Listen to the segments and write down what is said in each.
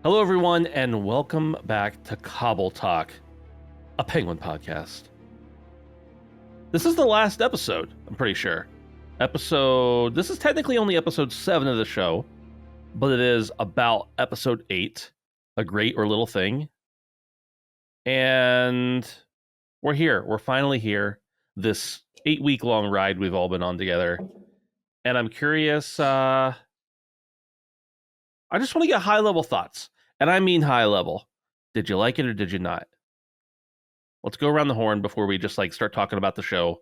Hello, everyone, and welcome back to Cobbletalk, a Penguin podcast. This is the last episode, I'm pretty sure. This is technically only episode 7 of the show, but it is about episode 8, A Great or Little Thing. And we're here. We're finally here. This 8-week-long ride we've all been on together. And I'm curious, I just want to get high-level thoughts. And I mean high level. Did you like it or did you not? Let's go around the horn before we just start talking about the show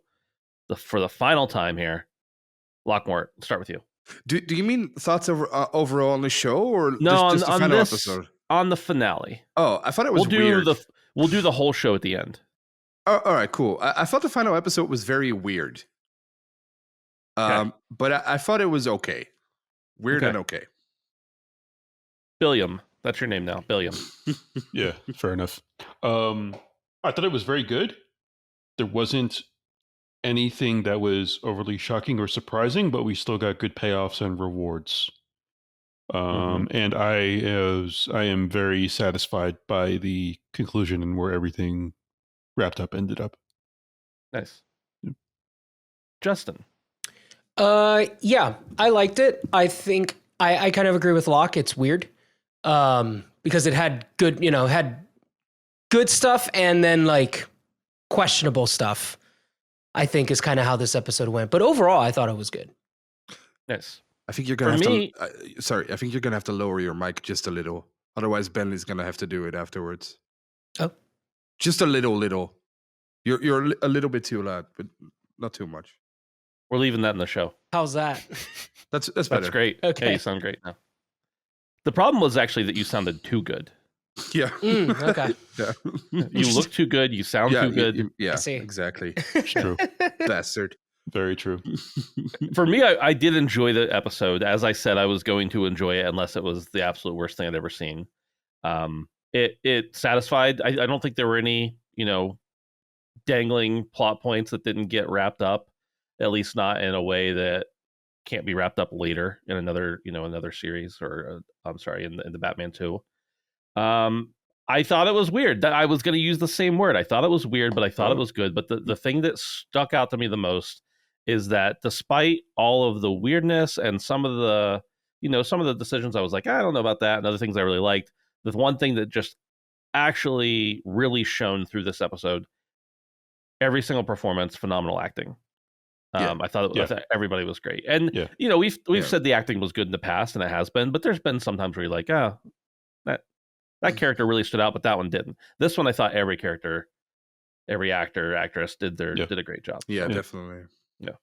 for the final time here. Lockmore, let's start with you. Do you mean thoughts overall on the show, or no, just the final episode? On the finale. Oh, I thought it was weird. We'll do the whole show at the end. All right, cool. I thought the final episode was very weird. Okay. But I thought it was okay. Weird and okay. Billiam. That's your name now, Billiam. Yeah, fair enough. I thought it was very good. There wasn't anything that was overly shocking or surprising, but we still got good payoffs and rewards. And I am very satisfied by the conclusion and where everything ended up. Nice. Yeah. Justin. Yeah, I liked it. I think I kind of agree with Locke. It's weird. Because it had good, had good stuff and then questionable stuff, I think is kind of how this episode went. But overall, I thought it was good. Nice. I think you're going to I think you're going to have to lower your mic just a little. Otherwise, Ben is going to have to do it afterwards. Oh. Just a little. You're a little bit too loud, but not too much. We're leaving that in the show. How's that? That's better. That's great. Okay. Yeah, you sound great now. The problem was actually that you sounded too good. Yeah. Okay. Yeah. You look too good. You sound too good. Yeah, I see. Exactly. It's true. Bastard. Very true. For me, I did enjoy the episode. As I said, I was going to enjoy it unless it was the absolute worst thing I'd ever seen. It satisfied. I don't think there were any, dangling plot points that didn't get wrapped up, at least not in a way that can't be wrapped up later in another series, or in the Batman 2. I thought it was weird. That I was going to use the same word. I thought it was weird, but I thought it was good. But the thing that stuck out to me the most is that despite all of the weirdness and some of the decisions I was like, I don't know about that, and other things I really liked, the one thing that just actually really shone through this episode, every single performance, phenomenal acting. I thought everybody was great. And, we've said the acting was good in the past, and it has been, but there's been sometimes where you're like, that character really stood out, but that one didn't. This one, I thought every character, every actor, actress did a great job. Yeah, definitely. Yeah.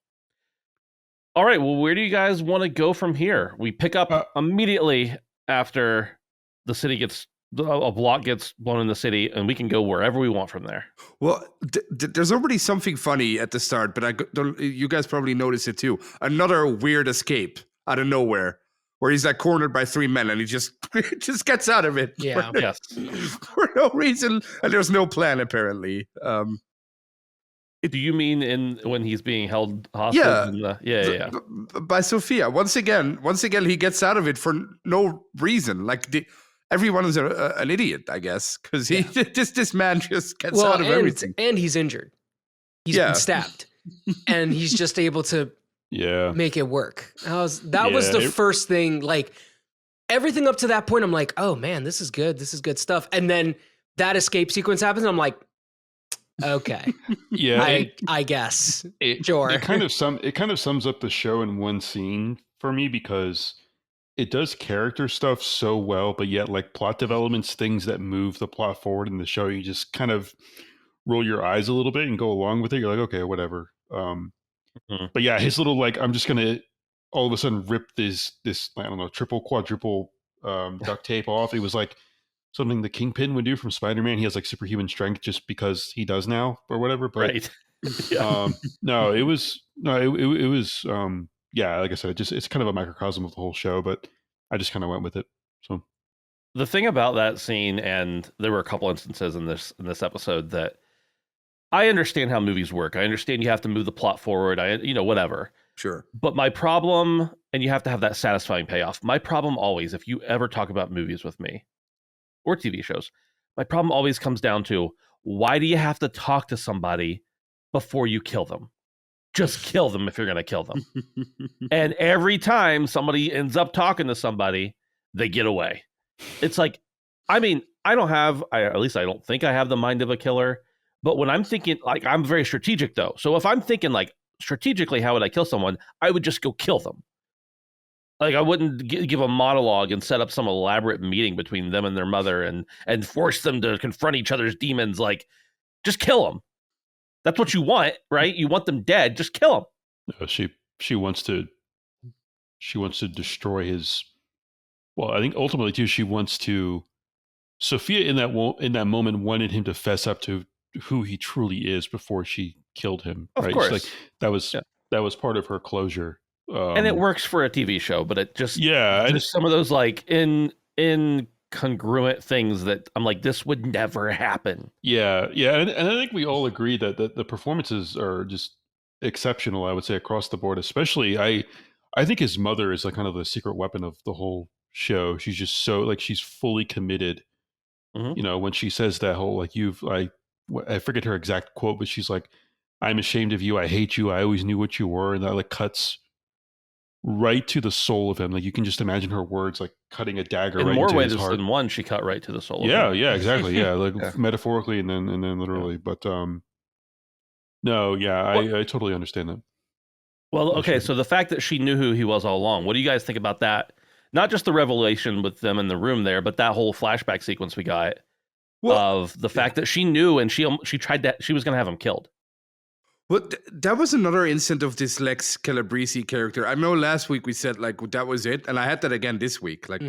All right. Well, where do you guys want to go from here? We pick up immediately after a block gets blown in the city, and we can go wherever we want from there. Well, there's already something funny at the start, but you guys probably noticed it too. Another weird escape out of nowhere, where he's cornered by 3 men, and he just gets out of it. Yeah. For no reason, and there's no plan apparently. Do you mean when he's being held hostage? Yeah. By Sophia. Once again, he gets out of it for no reason. Everyone is an idiot, I guess, because this man just gets out of everything. And he's injured. He's been stabbed, and he's just able to make it work. That was the first thing. Everything up to that point, I'm like, oh man, this is good. This is good stuff. And then that escape sequence happens, and I'm like, okay, I guess sure. It kind of sums up the show in one scene for me, because it does character stuff so well, but yet plot developments, things that move the plot forward in the show, you just kind of roll your eyes a little bit and go along with it. You're like, okay, whatever. But yeah, his little I'm just gonna all of a sudden rip this I don't know, triple, quadruple duct tape off. It was something the Kingpin would do from Spider-Man. He has superhuman strength just because he does now or whatever. But right. Yeah. It was like I said, it's kind of a microcosm of the whole show, but I just kind of went with it. So the thing about that scene, and there were a couple instances in this episode that I understand how movies work. I understand you have to move the plot forward. Whatever. Sure. But my problem, and you have to have that satisfying payoff. My problem always, if you ever talk about movies with me, or TV shows. My problem always comes down to, why do you have to talk to somebody before you kill them? Just kill them if you're going to kill them. And every time somebody ends up talking to somebody, they get away. It's like, I mean, at least I don't think I have the mind of a killer. But when I'm thinking, like, I'm very strategic though. So if I'm thinking like strategically, how would I kill someone? I would just go kill them. Like, I wouldn't give a monologue and set up some elaborate meeting between them and their mother and force them to confront each other's demons. Like, just kill them. That's what you want, right? You want them dead. Just kill them. She wants to destroy his. Well, I think ultimately too, she wants to. Sophia in that moment wanted him to fess up to who he truly is before she killed him. Of right? course, like that was part of her closure. And it works for a TV show, but it just there's some of those like incongruent things that I'm like, this would never happen. Yeah, and I think we all agree that the performances are just exceptional. I would say across the board, especially I think his mother is like kind of the secret weapon of the whole show. She's just so like she's fully committed. Mm-hmm. When she says that whole like I forget her exact quote, but she's like, "I'm ashamed of you. I hate you. I always knew what you were," and that like cuts right to the soul of him. Like you can just imagine her words like cutting a dagger in right more into ways his heart. than one. She cut right to the soul. Yeah, of him. yeah, exactly. Yeah, like metaphorically and then literally. Yeah. But no, yeah, I totally understand that. Well, okay, so the fact that she knew who he was all along, what do you guys think about that? Not just the revelation with them in the room there, but that whole flashback sequence we got of the fact that she knew and she tried that she was going to have him killed. Well, that was another instance of this Lex Calabrese character. I know last week we said like that was it, and I had that again this week. Like,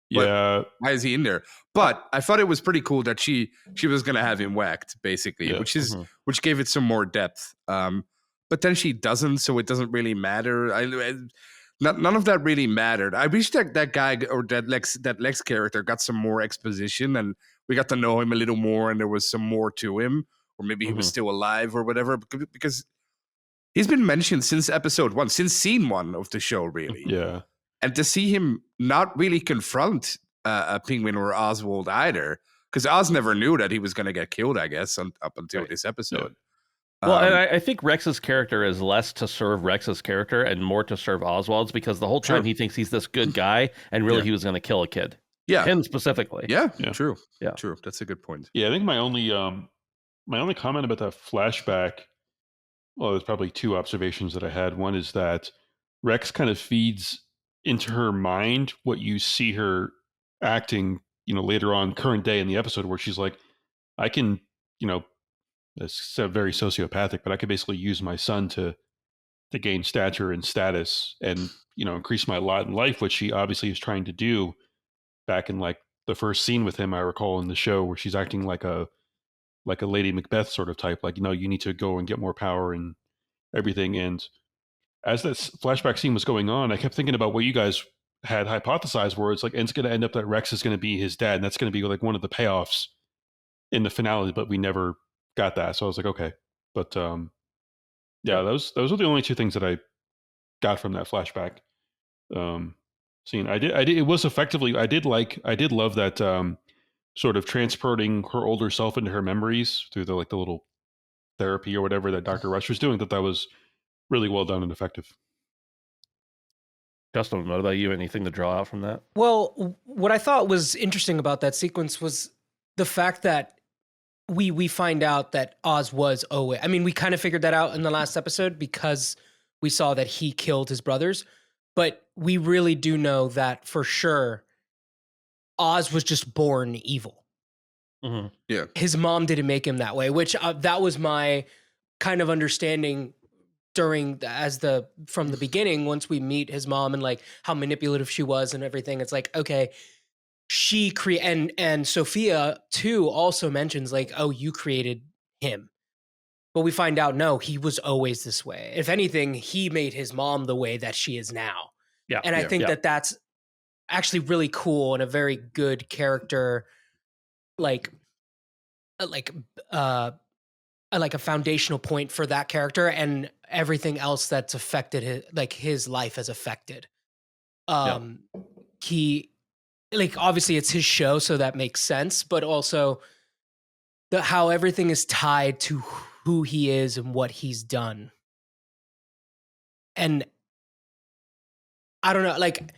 yeah, why is he in there? But I thought it was pretty cool that she was gonna have him whacked, basically, which gave it some more depth. But then she doesn't, so it doesn't really matter. None of that really mattered. I wish that guy or that Lex character got some more exposition, and we got to know him a little more, and there was some more to him. Or maybe he was still alive or whatever, because he's been mentioned since episode 1, since scene 1 of the show, really. Yeah. And to see him not really confront a Penguin or Oswald either, because Oz never knew that he was going to get killed, I guess, up until this episode. Yeah. Well, and I think Rex's character is less to serve Rex's character and more to serve Oswald's, because the whole time he thinks he's this good guy, and really he was going to kill a kid. Yeah. Him specifically. Yeah, true. Yeah. True. That's a good point. Yeah, I think my only comment about that flashback, well, there's probably two observations that I had. One is that Rex kind of feeds into her mind what you see her acting, later on, current day in the episode, where she's like, I can, it's very sociopathic, but I could basically use my son to gain stature and status and, increase my lot in life, which she obviously is trying to do back in like the first scene with him, I recall in the show, where she's acting like a Lady Macbeth sort of type, like, you need to go and get more power and everything. And as that flashback scene was going on, I kept thinking about what you guys had hypothesized, where it's like, it's going to end up that Rex is going to be his dad, and that's going to be like one of the payoffs in the finale, but we never got that. So I was like, okay. But those are the only two things that I got from that flashback scene. It was effectively, I did love that sort of transporting her older self into her memories through the little therapy or whatever that Dr. Rush was doing. That was really well done and effective. Justin, what about you? Anything to draw out from that? Well, what I thought was interesting about that sequence was the fact that we find out that Oz was Owen. I mean, we kind of figured that out in the last episode because we saw that he killed his brothers, but we really do know that for sure Oz was just born evil. Mm-hmm. Yeah. His mom didn't make him that way, which that was my kind of understanding from the beginning. Once we meet his mom and like how manipulative she was and everything, it's like, okay, and Sophia too also mentions like, oh, you created him. But we find out, no, he was always this way. If anything, he made his mom the way that she is now. Yeah. And I think that that's actually really cool and a very good character, like a foundational point for that character and everything else that's affected his life has affected. like obviously it's his show, so that makes sense, but also how everything is tied to who he is and what he's done. And I don't know, like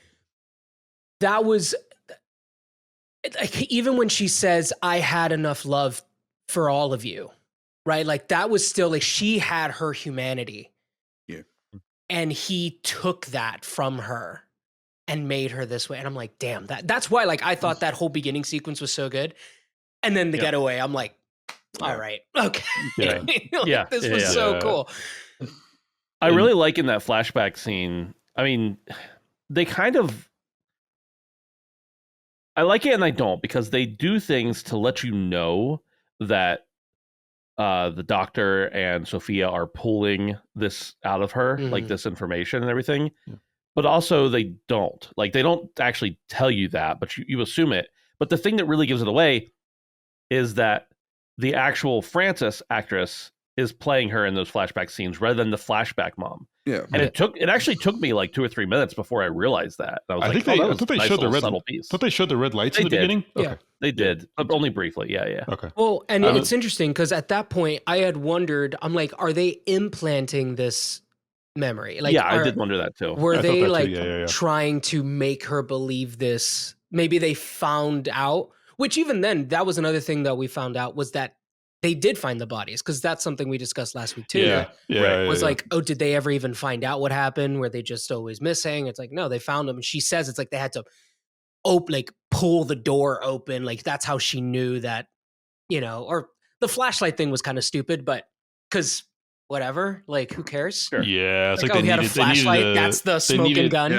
that was like, even when she says, I had enough love for all of you, right? Like that was still like, she had her humanity. Yeah. And he took that from her and made her this way. And I'm like, damn, that's why, like, I thought that whole beginning sequence was so good. And then the getaway, I'm like, all right, okay. Yeah. Like, this was so cool. I really like in that flashback scene. I mean, they kind of, I like it and I don't, because they do things to let you know that the doctor and Sophia are pulling this out of her, like this information and everything. Yeah. But also they don't. Like, they don't actually tell you that, but you assume it. But the thing that really gives it away is that the actual Frances actress is playing her in those flashback scenes rather than the flashback mom. Yeah. And it actually took me like 2 or 3 minutes before I realized that. And I was I thought they showed the red subtle piece. Thought they showed the red lights in the beginning. Okay. Yeah, they did, but only briefly. Yeah. Okay. Well, and it's interesting because at that point I had wondered, I'm like, are they implanting this memory? Like, I did wonder that too. Were they like trying to make her believe this? Maybe they found out, which even then, that was another thing that we found out was that they did find the bodies, because that's something we discussed last week too. Was like, oh, did they ever even find out what happened? Were they just always missing? It's like, no, they found them. And she says it's like they had to pull the door open. Like that's how she knew that, or the flashlight thing was kind of stupid, but because whatever, like who cares? Sure. Yeah, it's like they had a flashlight. That's the smoking gun.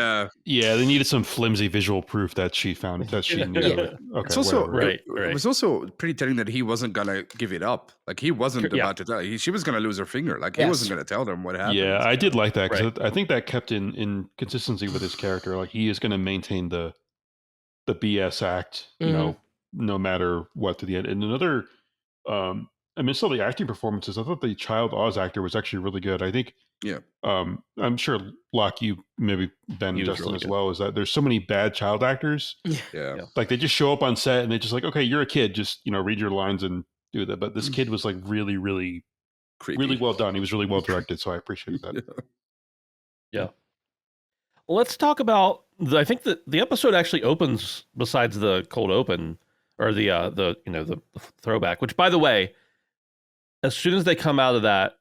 Yeah, they needed some flimsy visual proof that she found that she knew. Okay, it's also right. It was also pretty telling that he wasn't gonna give it up. Like he wasn't about to die. She was gonna lose her finger. Like he wasn't gonna tell them what happened. Yeah, I did like that because I think that kept in consistency with his character. Like he is going to maintain the BS act, no matter what to the end. And another. I mean, still the acting performances. I thought the child Oz actor was actually really good. I think, I'm sure, Locke, you maybe Ben and Justin really as well, is that there's so many bad child actors. Yeah. Like they just show up on set and they just like, okay, you're a kid, just read your lines and do that. But this kid was like really, really, creepy. Really well done. He was really well directed, so I appreciated that. Yeah. Well, let's talk about. I think that the episode actually opens, besides the cold open or the throwback, which, by the way, as soon as they come out of that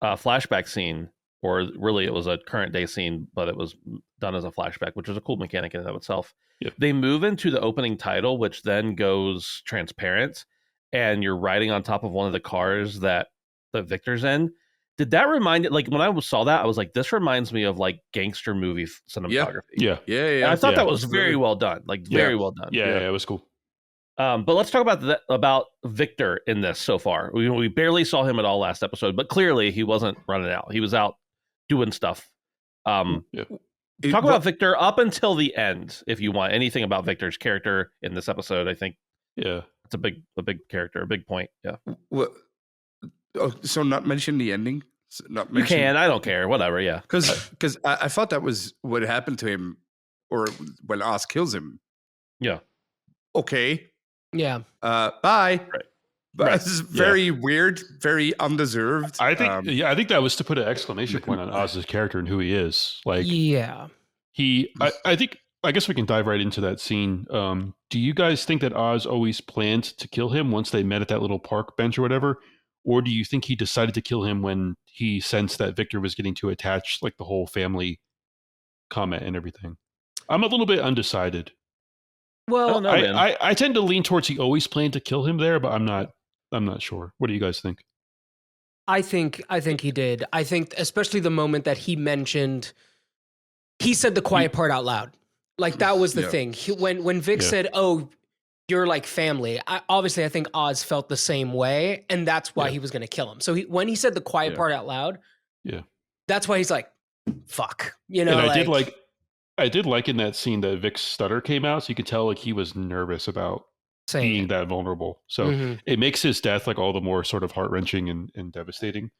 flashback scene, or really it was a current day scene, but it was done as a flashback, which was a cool mechanic in and of itself. Yep. They move into the opening title, which then goes transparent, and you're riding on top of one of the cars that Victor's in. Did that remind you, like when I saw that, I was like, this reminds me of like gangster movie cinematography. Yeah. And I thought that was very well done. Like very well done. Yeah, it was cool. But let's talk about Victor in this so far. We barely saw him at all last episode, but clearly he wasn't running out. He was out doing stuff. Talk about Victor up until the end, if you want anything about Victor's character in this episode. I think it's a big character, a big point. Yeah. Well, so not mention the ending. Not mention, you can. I don't care. Whatever. Yeah. Because I thought that was what happened to him, or when Oz kills him. Yeah. Okay. Yeah. Bye. Right. But this is very weird, very undeserved. I think that was to put an exclamation point on Oz's character and who he is. Like, I guess we can dive right into that scene. Do you guys think that Oz always planned to kill him once they met at that little park bench or whatever? Or do you think he decided to kill him when he sensed that Victor was getting too attached, like the whole family comment and everything? I'm a little bit undecided. Well, I tend to lean towards he always planned to kill him there, but I'm not sure. What do you guys think? I think he did. I think especially the moment that he said the quiet part out loud. Like that was the thing. When Vic said, "Oh, you're like family," obviously I think Oz felt the same way, and that's why he was going to kill him. So when he said the quiet part out loud, that's why he's like, "Fuck," And I did like in that scene that Vic's stutter came out, so you could tell like he was nervous about being that vulnerable. So it makes his death like all the more sort of heart-wrenching and devastating.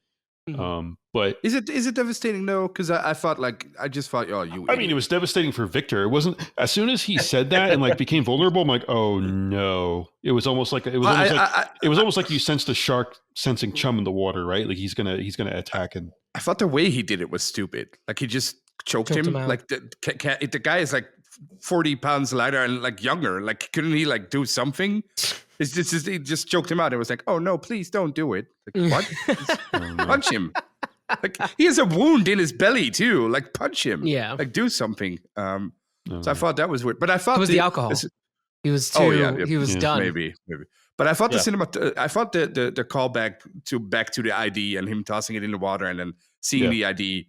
But is it devastating? No, because I just thought, oh, you. I mean, it was devastating for Victor. It wasn't as soon as he said that and like became vulnerable. I'm like, oh no! It was almost like it was almost like you sensed a shark sensing chum in the water, right? Like he's gonna attack. And I thought the way he did it was stupid. Like he just choked him. Like the guy is like 40 pounds lighter and like younger. Like couldn't he like do something? He just choked him out. It was like, oh no, please don't do it. Like what? Punch him. Like he has a wound in his belly too. Like punch him. Yeah. Like do something. So I thought that was weird. But I thought it was the alcohol. He was too. He was done. Maybe. But I thought the cinema. I thought the callback back to the ID and him tossing it in the water and then seeing the ID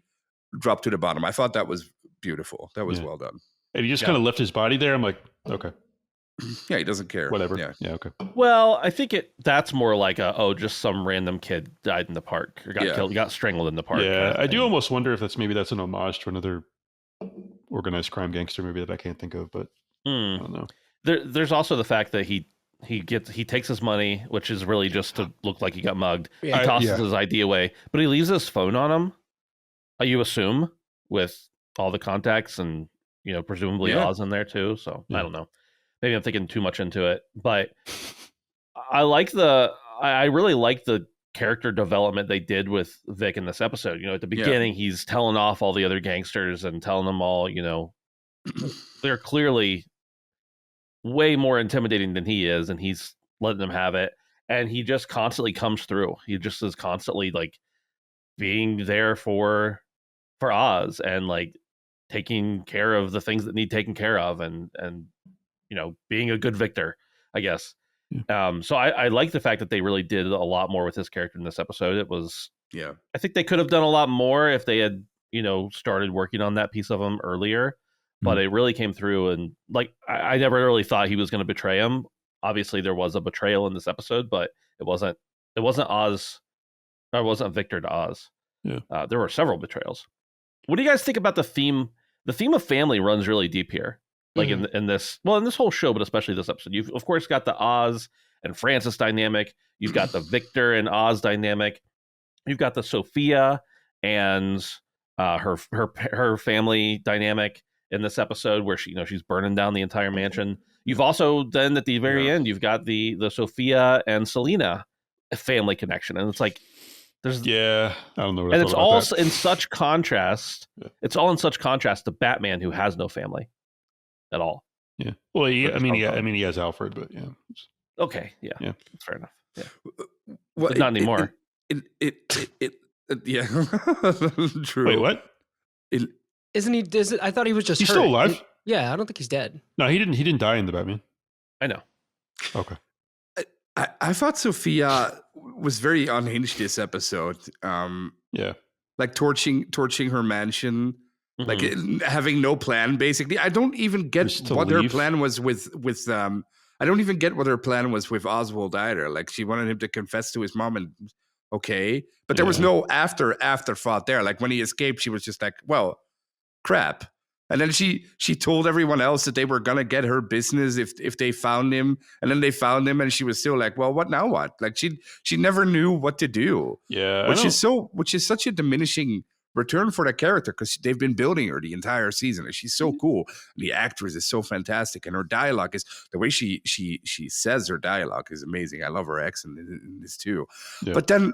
drop to the bottom. I thought that was beautiful. That was well done. And he just kind of left his body there. I'm like, okay. Yeah, he doesn't care. Whatever. Yeah, okay. Well, I think that's more like just some random kid died in the park or got killed, got strangled in the park. Yeah, I do almost wonder if that's an homage to another organized crime gangster movie that I can't think of, but I don't know. There's also the fact that he takes his money, which is really just to look like he got mugged. Yeah. He tosses his ID away, but he leaves his phone on him. You assume with all the contacts and presumably Oz in there too. So I don't know. Maybe I'm thinking too much into it, but I really like the character development they did with Vic in this episode. At the beginning, he's telling off all the other gangsters and telling them all, they're clearly way more intimidating than he is, and he's letting them have it. And he just constantly comes through. He just is constantly like being there for Oz and like taking care of the things that need taken care of and being a good Victor, I guess. Yeah. So I like the fact that they really did a lot more with his character in this episode. It was, I think they could have done a lot more if they had, started working on that piece of him earlier, but it really came through. And like, I never really thought he was going to betray him. Obviously there was a betrayal in this episode, but it wasn't Oz. It wasn't Victor to Oz. Yeah. There were several betrayals. What do you guys think about the theme? The theme of family runs really deep here. Like in this whole show, but especially this episode, you've of course got the Oz and Francis dynamic. You've got the Victor and Oz dynamic. You've got the Sophia and her family dynamic in this episode, where she's burning down the entire mansion. You've also then at the very end, you've got the Sophia and Selena family connection, and it's like there's I don't know, and it's all in such contrast. Yeah. It's all in such contrast to Batman, who has no family at all. Yeah. Well, he has Alfred, but yeah. Okay. Yeah. That's fair enough. Yeah. Well, but not anymore. Yeah. True. Wait, what? Isn't he? I thought he was just. He's hurt. Still alive? Yeah, I don't think he's dead. No, he didn't die in the Batman. I know. Okay. I thought Sophia was very unhinged this episode. Like torching her mansion. Like having no plan, basically. I don't even get what her plan was with I don't even get what her plan was with Oswald either. Like she wanted him to confess to his mom, and but there was no afterthought there. Like when he escaped, she was just like, well, crap. And then she told everyone else that they were gonna get her business if they found him, and then they found him, and she was still like, well, what now? What? Like she never knew what to do. Yeah, which is such a diminishing return for the character, because they've been building her the entire season, and she's so cool. The actress is so fantastic, and her dialogue is the way she says her dialogue is amazing. I love her accent in this too. Yeah. But then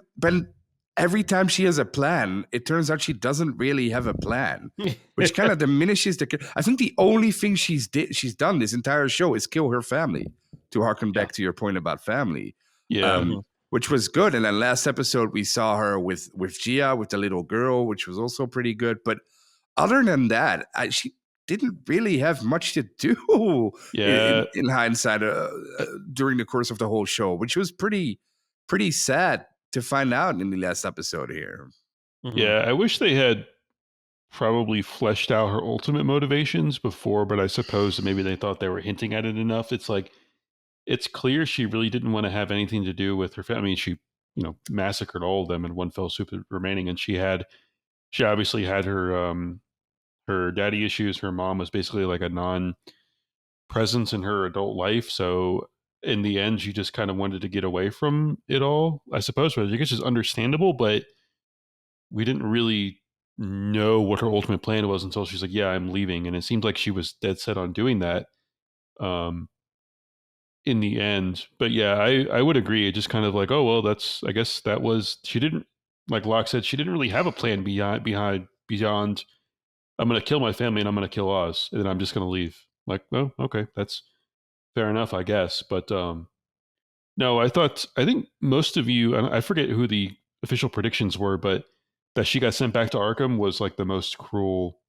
every time she has a plan, it turns out she doesn't really have a plan, which kind of diminishes I think the only thing she's done this entire show is kill her family. To harken back to your point about family, which was good. And then last episode we saw her with Gia, with the little girl, which was also pretty good. But other than that, she didn't really have much to do. In hindsight, during the course of the whole show, which was pretty sad to find out in the last episode here. Yeah, I wish they had probably fleshed out her ultimate motivations before, but I suppose that maybe they thought they were hinting at it enough. It's like, it's clear she really didn't want to have anything to do with her family. I mean, she, massacred all of them in one fell swoop remaining. And she obviously had her daddy issues. Her mom was basically like a non-presence in her adult life. So in the end, she just kind of wanted to get away from it all, I suppose. Which I guess is understandable, but we didn't really know what her ultimate plan was until she's like, yeah, I'm leaving. And it seemed like she was dead set on doing that in the end. But yeah, I would agree. It just kind of like, oh, well, I guess that was, she didn't, like Locke said, she didn't really have a plan beyond I'm going to kill my family and I'm going to kill Oz and then I'm just going to leave. Like, oh, okay, that's fair enough, I guess. But no, I think most of you, I forget who the official predictions were, but that she got sent back to Arkham was like the most cruel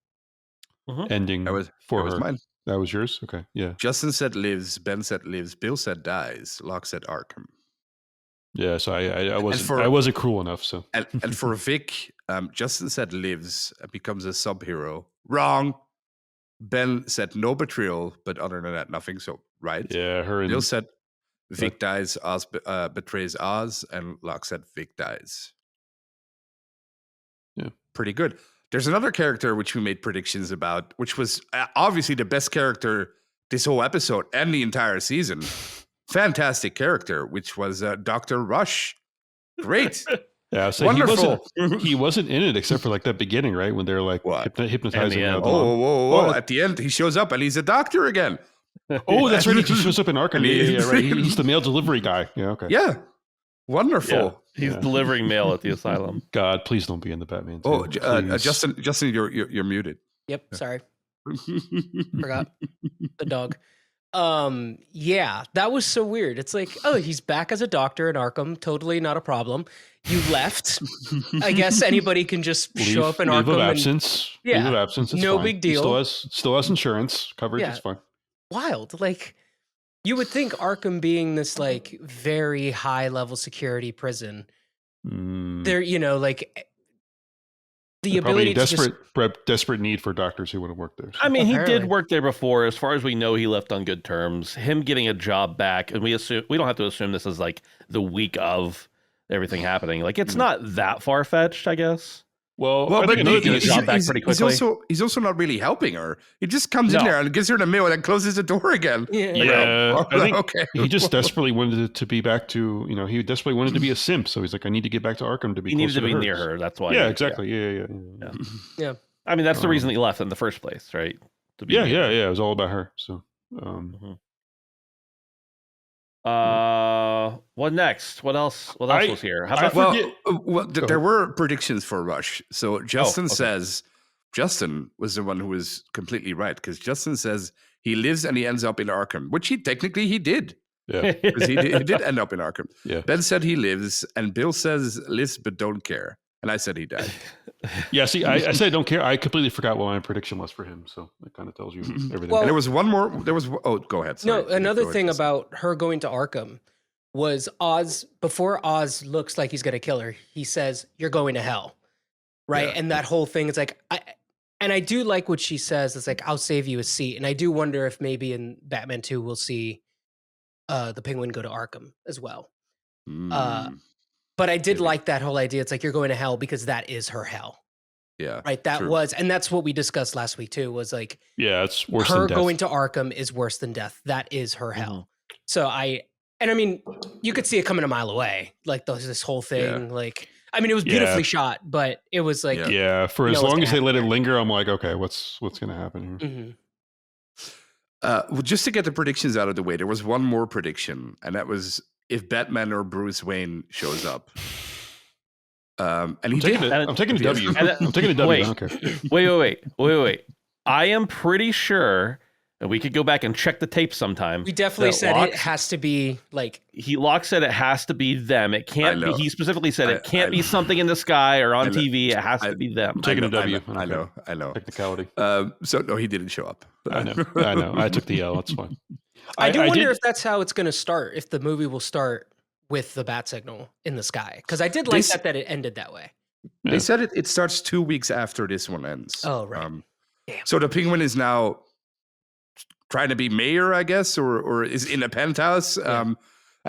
ending for her. That was mine. That was yours? Okay, yeah. Justin said lives, Ben said lives, Bill said dies, Locke said Arkham. Yeah, so I wasn't cruel enough. So and for Vic, Justin said lives and becomes a sub-hero. Wrong. Ben said no betrayal, but other than that, nothing. So right. Yeah, Bill said Vic dies, Oz betrays Oz, and Locke said Vic dies. Yeah, pretty good. There's another character which we made predictions about, which was obviously the best character this whole episode and the entire season. Fantastic character, which was Dr. Rush. Great. Yeah, so wonderful. He wasn't in it except for like that beginning, right? When they're like hypnotizing. Whoa. At the end, he shows up and he's a doctor again. Oh, that's right. He shows up in Arkham. Yeah, right. He's the mail delivery guy. Yeah, okay. Yeah. Wonderful. Yeah. He's delivering mail at the asylum. God, please don't be in the Batman. Oh, Justin, you're muted. Yep, sorry. Forgot the dog. Yeah, that was so weird. It's like, oh, he's back as a doctor in Arkham. Totally not a problem. You left. I guess anybody can just show up in Arkham. Leave of absence. Leave of absence. No fine. big deal. He still has insurance coverage. Yeah. It's fine. Wild. Like, you would think Arkham being this like very high level security prison, there, like the ability to desperate need for doctors who want to work there. So. I mean, he did work there before. As far as we know, he left on good terms. Him getting a job back, and we don't have to assume this is like the week of everything happening. Like, it's not that far fetched, I guess. Well, but he's also not really helping her. He just comes in there and gives her the mail and then closes the door again. Yeah, I think he just desperately wanted to be back to, he desperately wanted to be a simp. So he's like, I need to get back to Arkham to be. He needed to be near her. That's why. Yeah, exactly. Yeah. I mean, that's the reason he left in the first place, right? Yeah. It was all about her. So. What next? What else was here? How about there were predictions for Rush. So Justin says Justin was the one who was completely right, because Justin says he lives and he ends up in Arkham, which he did. Yeah, because he did end up in Arkham. Yeah. Ben said he lives, and Bill says lives but don't care, and I said he died. Yeah, see, I said don't care. I completely forgot what my prediction was for him, so it kind of tells you everything. Well, and there was one more. Go ahead. Sorry. No, another thing about her going to Arkham was Oz. Before Oz looks like he's going to kill her, he says, "You're going to hell," right? Yeah. And that whole thing is like, I do like what she says. It's like, "I'll save you a seat," and I do wonder if maybe in Batman 2 we'll see the Penguin go to Arkham as well. But I did like that whole idea. It's like, you're going to hell because that is her hell. Yeah. Right. And that's what we discussed last week too, was like, it's worse than death. Her going to Arkham is worse than death. That is her hell. So I mean, you could see it coming a mile away. Like this whole thing, like, I mean, it was beautifully shot, but it was like, for as long as they let it linger, I'm like, okay, what's going to happen here? Well, just to get the predictions out of the way, there was one more prediction, and that was if Batman or Bruce Wayne shows up. And I'm taking a W. I'm taking a W. Wait, I don't care. Wait. I am pretty sure, and we could go back and check the tape sometime. We definitely said it has to be like. Locke said it has to be them. It can't be. He specifically said it can't be something in the sky or on TV. It has to be them. I'm taking a W. I know. Technicality. So no, he didn't show up. I know. I took the L. That's fine. I do wonder if that's how it's going to start. If the movie will start with the bat signal in the sky, because I did like that it ended that way. They said it starts 2 weeks after this one ends. Oh, right. So the Penguin is now trying to be mayor, I guess, or is in a penthouse. And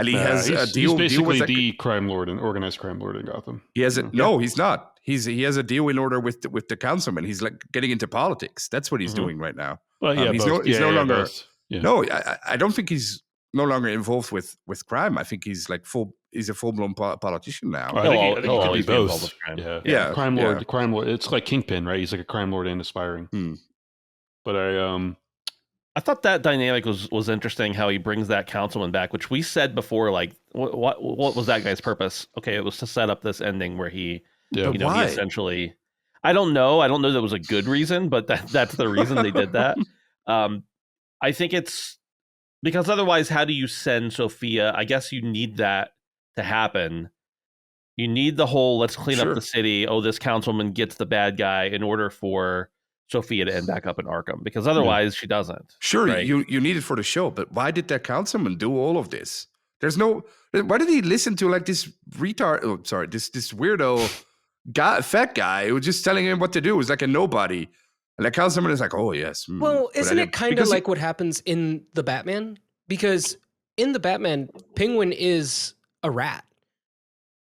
he has a deal. He's basically with the crime lord and organized crime lord in Gotham. He has no, he's not. He has a deal in order with the councilman. He's like getting into politics. That's what he's doing right now. Well, he's no longer. Yeah. No, I don't think he's no longer involved with crime. I think he's like full he's a full-blown politician now. I think he could be both. With crime. Yeah. Crime lord. It's like Kingpin, right? He's like a crime lord and aspiring. But I thought that dynamic was interesting. How he brings that councilman back, which we said before. Like, what was that guy's purpose? Okay, it was to set up this ending where he, he essentially. I don't know. I don't know that was a good reason, but that's the reason they did that. I think it's because otherwise, how do you send Sophia? I guess you need that to happen. You need the whole let's clean up the city. Oh, this councilman gets the bad guy in order for Sophia to end back up in Arkham, because otherwise she doesn't. Sure, right? you need it for the show, but why did that councilman do all of this? Why did he listen to like this retard? Oh, sorry, this weirdo fat guy who was just telling him what to do? It was like a nobody. And that councilman is like, oh yes. Well, isn't it kind of like what happens in the Batman? Because in the Batman, Penguin is a rat,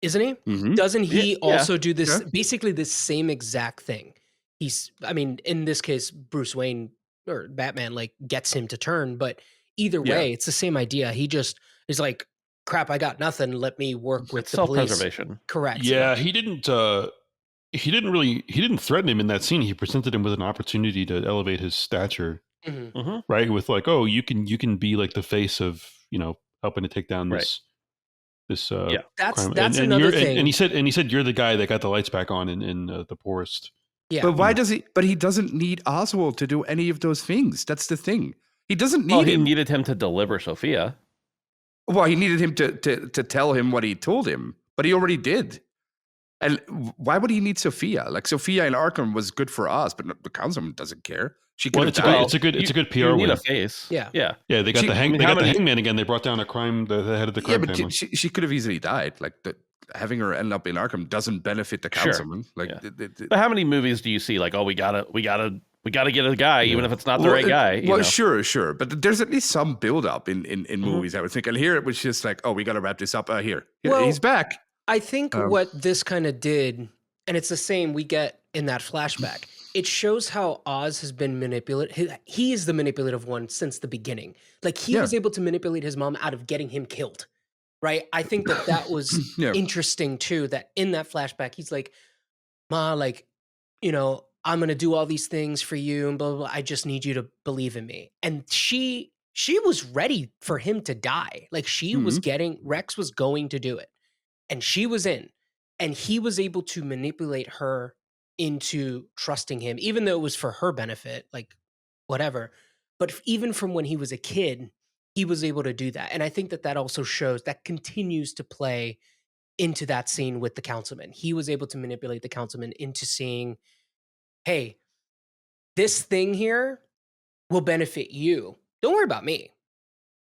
isn't he? Mm-hmm. Doesn't he also do this basically the same exact thing? In this case, Bruce Wayne or Batman like gets him to turn, but either way, it's the same idea. He just is like, crap, I got nothing. Let me work with the police. Self-preservation. Correct. Yeah, he didn't threaten him in that scene. He presented him with an opportunity to elevate his stature, right? With like, oh, you can be like the face of, helping to take down this crime. That's another thing. And he said you're the guy that got the lights back on in the poorest. Yeah. But why does he? But he doesn't need Oswald to do any of those things. That's the thing. He doesn't need him. He needed him to deliver Sophia. Well, he needed him to tell him what he told him, but he already did. And why would he need Sophia? Like Sophia in Arkham was good for us, but the councilman doesn't care. She could. It's a good PR you need win. a face. Yeah. They got the hangman again. They brought down the head of the crime family. But she could have easily died. Like having her end up in Arkham doesn't benefit the councilman. Sure. But how many movies do you see? Like, oh, we gotta get a guy, even if it's not the right guy. Sure. But there's at least some build up in movies, I would think. And here it was just like, oh, we got to wrap this up. He's back. I think what this kind of did, and it's the same we get in that flashback, it shows how Oz has been manipulated. He is the manipulative one since the beginning. Like, he was able to manipulate his mom out of getting him killed, right? I think that was interesting, too, that in that flashback, he's like, Ma, like, I'm going to do all these things for you and blah, blah, blah. I just need you to believe in me. And she was ready for him to die. Like, she was Rex was going to do it. And she was in, and he was able to manipulate her into trusting him, even though it was for her benefit, like whatever. But even from when he was a kid, he was able to do that. And I think that also shows, that continues to play into that scene with the councilman. He was able to manipulate the councilman into seeing, hey, this thing here will benefit you. Don't worry about me.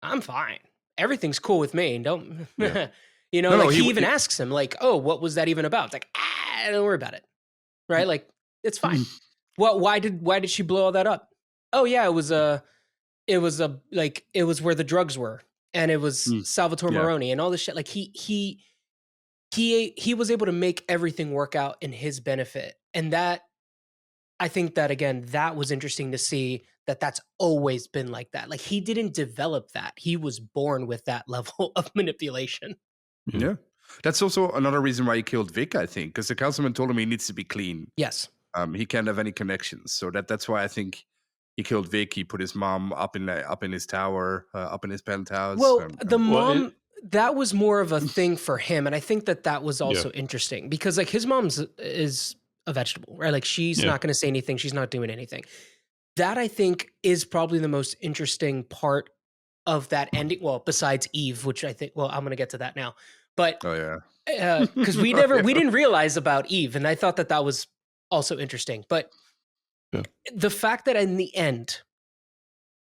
I'm fine. Everything's cool with me. Don't... Yeah. He even asks him, like, oh, what was that even about? It's like, don't worry about it. Right? Like, it's fine. Why did she blow all that up? Oh yeah, it was where the drugs were. And it was Salvatore Maroni and all this shit. Like he was able to make everything work out in his benefit. And that, I think that again, that was interesting to see that's always been like that. Like, he didn't develop that. He was born with that level of manipulation. Yeah. That's also another reason why he killed Vic, I think, because the councilman told him he needs to be clean. Yes. He can't have any connections. So that's why I think he killed Vic. He put his mom up in his tower, up in his penthouse. Well, mom, that was more of a thing for him. And I think that was also interesting because, like, his mom is a vegetable, right? Like, she's not going to say anything. She's not doing anything. That, I think, is probably the most interesting part of that ending. Well, besides Eve, which I think, I'm going to get to that now. But because we didn't realize about Eve, and I thought that was also interesting. But the fact that in the end,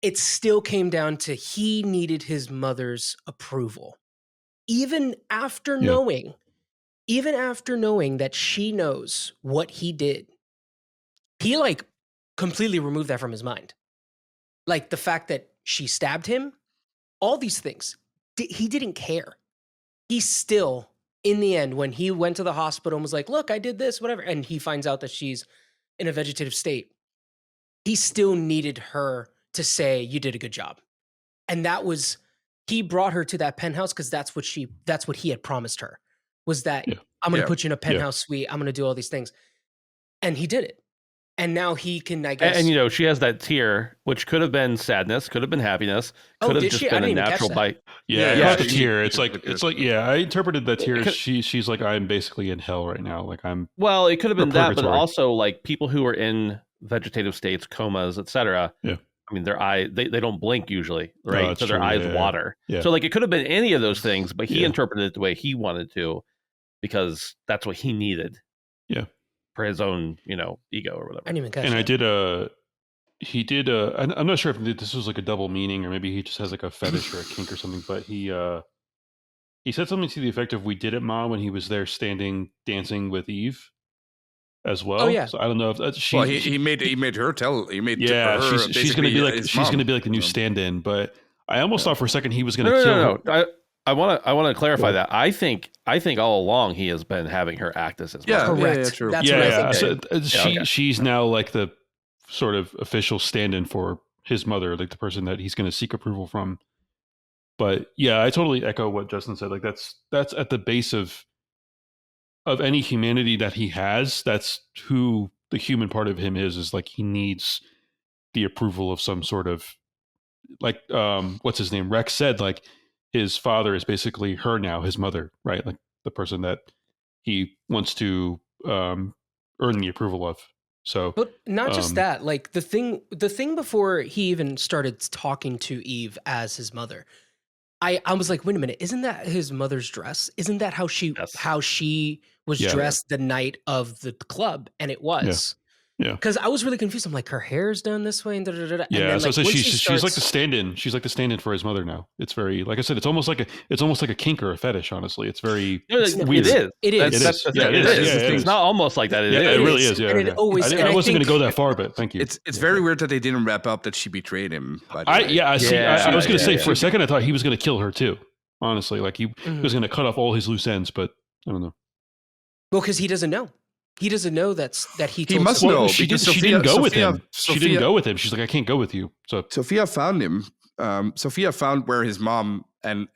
it still came down to he needed his mother's approval, even after knowing that she knows what he did. He like completely removed that from his mind, like the fact that she stabbed him. All these things, he didn't care. He still, in the end, when he went to the hospital and was like, look, I did this, whatever, and he finds out that she's in a vegetative state, he still needed her to say, you did a good job. And he brought her to that penthouse because that's what he had promised her, was that I'm going to put you in a penthouse suite. I'm going to do all these things. And he did it. And now he can, I guess. And she has that tear, which could have been sadness, could have been happiness, could have just been a natural bite. Yeah, I caught the tear. It's like, I interpreted that tear as she's like, I'm basically in hell right now. Like Well, it could have been that, but also like people who are in vegetative states, comas, etc. Yeah. I mean, their eye, they don't blink usually, right? So their eyes water. Yeah. So like it could have been any of those things, but he interpreted it the way he wanted to because that's what he needed. Yeah. For his own, ego or whatever. I didn't even catch and that. I'm not sure if this was like a double meaning or maybe he just has like a fetish or a kink or something, but he said something to the effect of, "We did it, Mom," when he was there dancing with Eve as well. Oh yeah. So I don't know if he made her tell. He made her she's going to be like the new stand-in. But I almost thought for a second he was going to kill her. I want to clarify that. I think all along he has been having her act as his mother. Correct. Yeah, true. That's what I think. So she's now like the sort of official stand-in for his mother, like the person that he's going to seek approval from. But yeah, I totally echo what Justin said. Like that's at the base of any humanity that he has. That's who the human part of him is like he needs the approval of some sort of, like what's his name? Rex said, like, his father is basically her now, his mother, right? Like the person that he wants to earn the approval of. So, but not just that, like the thing before he even started talking to Eve as his mother, I was like, wait a minute, isn't that his mother's dress? Isn't that how she was dressed the night of the club? And it was. Yeah. Because I was really confused. I'm like, her hair's done this way, and da da da. Yeah, and then, so she's like the stand-in. She's like the stand-in for his mother now. It's very, like I said, it's almost like a kink or a fetish. Honestly, it's very weird. It is. It's not almost like that. It really is. Yeah. And it always. I wasn't going to go that far, but thank you. It's very weird that they didn't wrap up that she betrayed him. I was going to say for a second I thought he was going to kill her too. Honestly, like he was going to cut off all his loose ends, but I don't know. Well, because he doesn't know. He doesn't know that he. He must know she because didn't go with him. She didn't go with him. She's like, I can't go with you. So Sophia found him. Sophia found where his mom and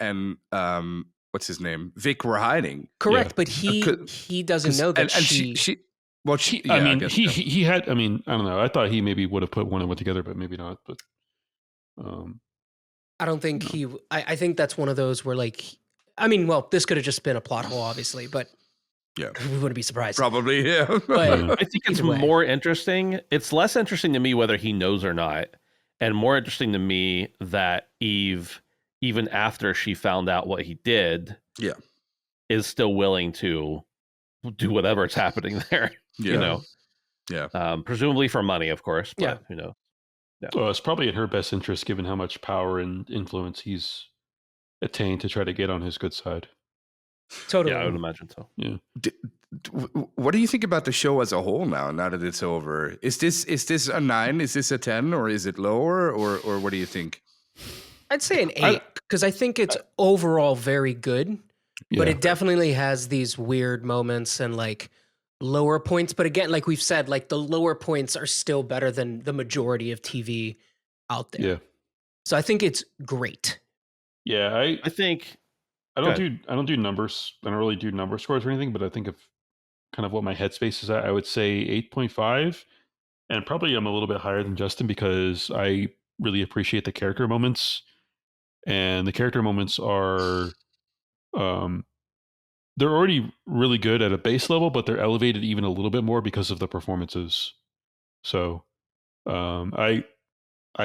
what's his name, Vic, were hiding. Correct, but he doesn't know that and she. Well, I mean, he had. I mean, I don't know. I thought he maybe would have put one and one together, but maybe not. But I don't think he. I think that's one of those where, like, I mean, well, this could have just been a plot hole, obviously, but. Yeah, we wouldn't be surprised. Probably, yeah. But I think it's more interesting. It's less interesting to me whether he knows or not, and more interesting to me that Eve, even after she found out what he did, is still willing to do whatever's happening there. Presumably for money, of course. But who knows? Yeah. Well, it's probably in her best interest, given how much power and influence he's attained, to try to get on his good side. Totally. Yeah, I would imagine so. Yeah. What do you think about the show as a whole now that it's over? Is this a 9? Is this a 10? Or is it lower? Or what do you think? I'd say an 8 because I think it's overall very good, but it definitely has these weird moments and like lower points. But again, like we've said, like the lower points are still better than the majority of TV out there. Yeah. So I think it's great. Yeah, I think I don't do numbers. I don't really do number scores or anything, but I think of kind of what my headspace is at. I would say 8.5, and probably I'm a little bit higher than Justin because I really appreciate the character moments, and the character moments are, they're already really good at a base level, but they're elevated even a little bit more because of the performances. So, I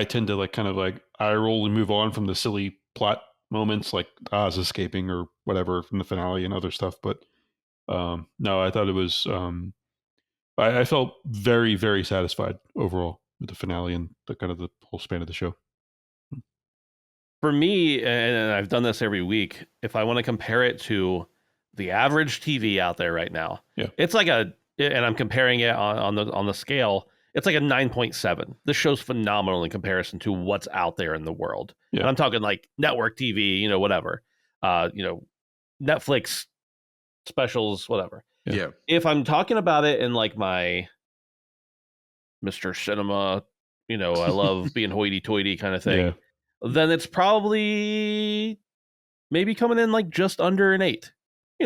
tend to like kind of like eye roll and move on from the silly plot moments like Oz escaping or whatever from the finale and other stuff. But no, I thought it was, I felt very, very satisfied overall with the finale and the kind of the whole span of the show. For me, and I've done this every week, if I want to compare it to the average TV out there right now, it's like and I'm comparing it on the scale, it's like a 9.7. This show's phenomenal in comparison to what's out there in the world. Yeah. And I'm talking like network TV, whatever, Netflix specials, whatever. Yeah. If I'm talking about it in like my Mr. Cinema, I love being hoity-toity kind of thing. then it's probably maybe coming in like just under an 8.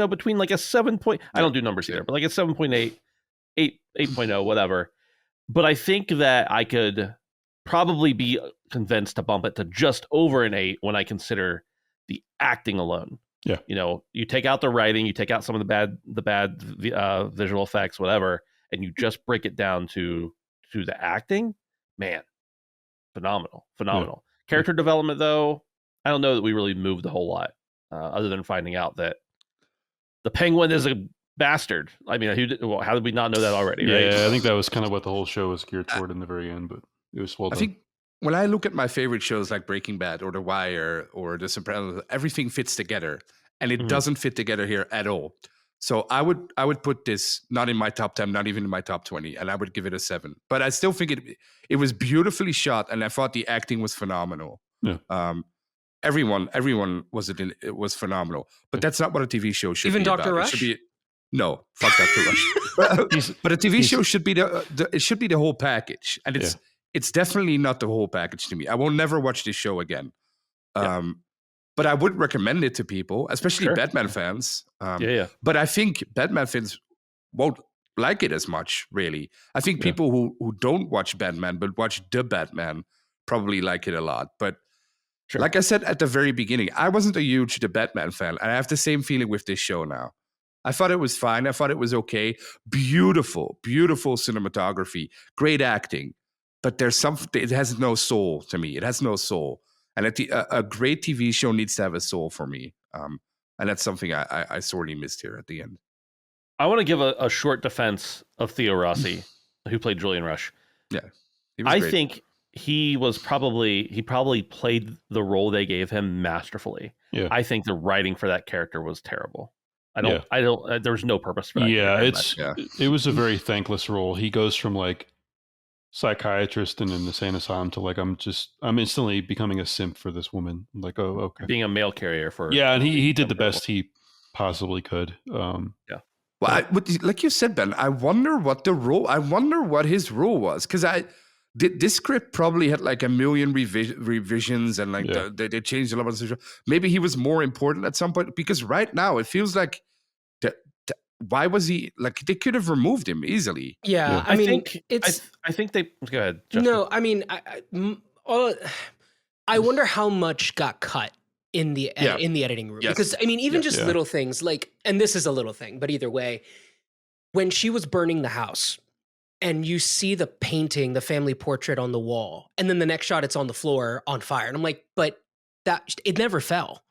Between like a 7 point. I don't do numbers either, but like a 7.8, 8.0, whatever. But I think that I could probably be convinced to bump it to just over an 8 when I consider the acting alone. Yeah. You take out the writing, you take out some of the bad visual effects, whatever, and you just break it down to the acting. Man, phenomenal. Yeah. Character development, though, I don't know that we really moved a whole lot, other than finding out that the Penguin is a bastard. I mean, how did we not know that already? Yeah, right? I think that was kind of what the whole show was geared toward in the very end, but it was well done. I think when I look at my favorite shows like Breaking Bad or The Wire or The Sopranos, everything fits together, and it doesn't fit together here at all. So I would put this not in my top 10, not even in my top 20, and I would give it a 7. But I still think it was beautifully shot, and I thought the acting was phenomenal. Yeah. Everyone it was phenomenal. But that's not what a TV show should even be. Even Dr. about. Rush? It should be, no, fuck Dr. Rush. But a TV show should be it should be the whole package, and it's definitely not the whole package to me. I will never watch this show again. But I would recommend it to people, especially Batman fans. But I think Batman fans won't like it as much, really. I think people who don't watch Batman but watch the Batman probably like it a lot. But like I said at the very beginning, I wasn't a huge The Batman fan, and I have the same feeling with this show now. I thought it was fine. I thought it was okay. Beautiful, beautiful cinematography, great acting. But there's something, it has no soul to me. It has no soul. And a great TV show needs to have a soul for me. And that's something I sorely missed here at the end. I want to give a short defense of Theo Rossi, who played Julian Rush. Yeah. I think he probably played the role they gave him masterfully. Yeah. I think the writing for that character was terrible. There was no purpose for that. It was a very thankless role. He goes from like psychiatrist and in the insane asylum to like I'm instantly becoming a simp for this woman. I'm like, oh, okay. Being a mail carrier for and he did the best he possibly could. Well, like you said, Ben, I wonder what his role was, because this script probably had like a million revisions and like they changed a lot of stuff. Maybe he was more important at some point, because right now it feels like why was he like? They could have removed him easily. Yeah. I mean, I think they go ahead. Justin. No, I mean, I wonder how much got cut in the editing room, because I mean, even just little things like, and this is a little thing, but either way, when she was burning the house and you see the painting, the family portrait on the wall, and then the next shot it's on the floor on fire, and I'm like, but it never fell.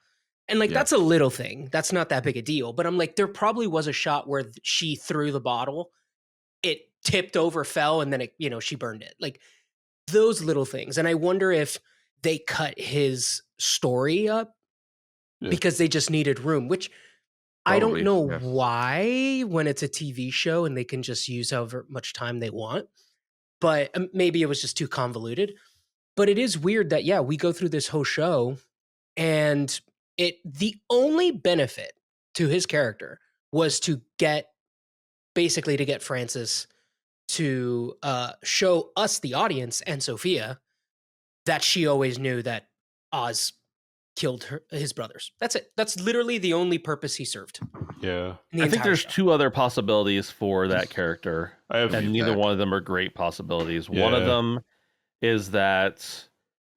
And like, that's a little thing. That's not that big a deal. But I'm like, there probably was a shot where she threw the bottle, it tipped over, fell, and then she burned it. Like those little things. And I wonder if they cut his story up because they just needed room, which probably, I don't know why when it's a TV show and they can just use however much time they want. But maybe it was just too convoluted. But it is weird that, we go through this whole show and the only benefit to his character was to get Francis to show us, the audience, and Sophia, that she always knew that Oz killed his brothers. That's it. That's literally the only purpose he served. Yeah. I think there's two other possibilities for that character, and neither one of them are great possibilities. Yeah. One of them is that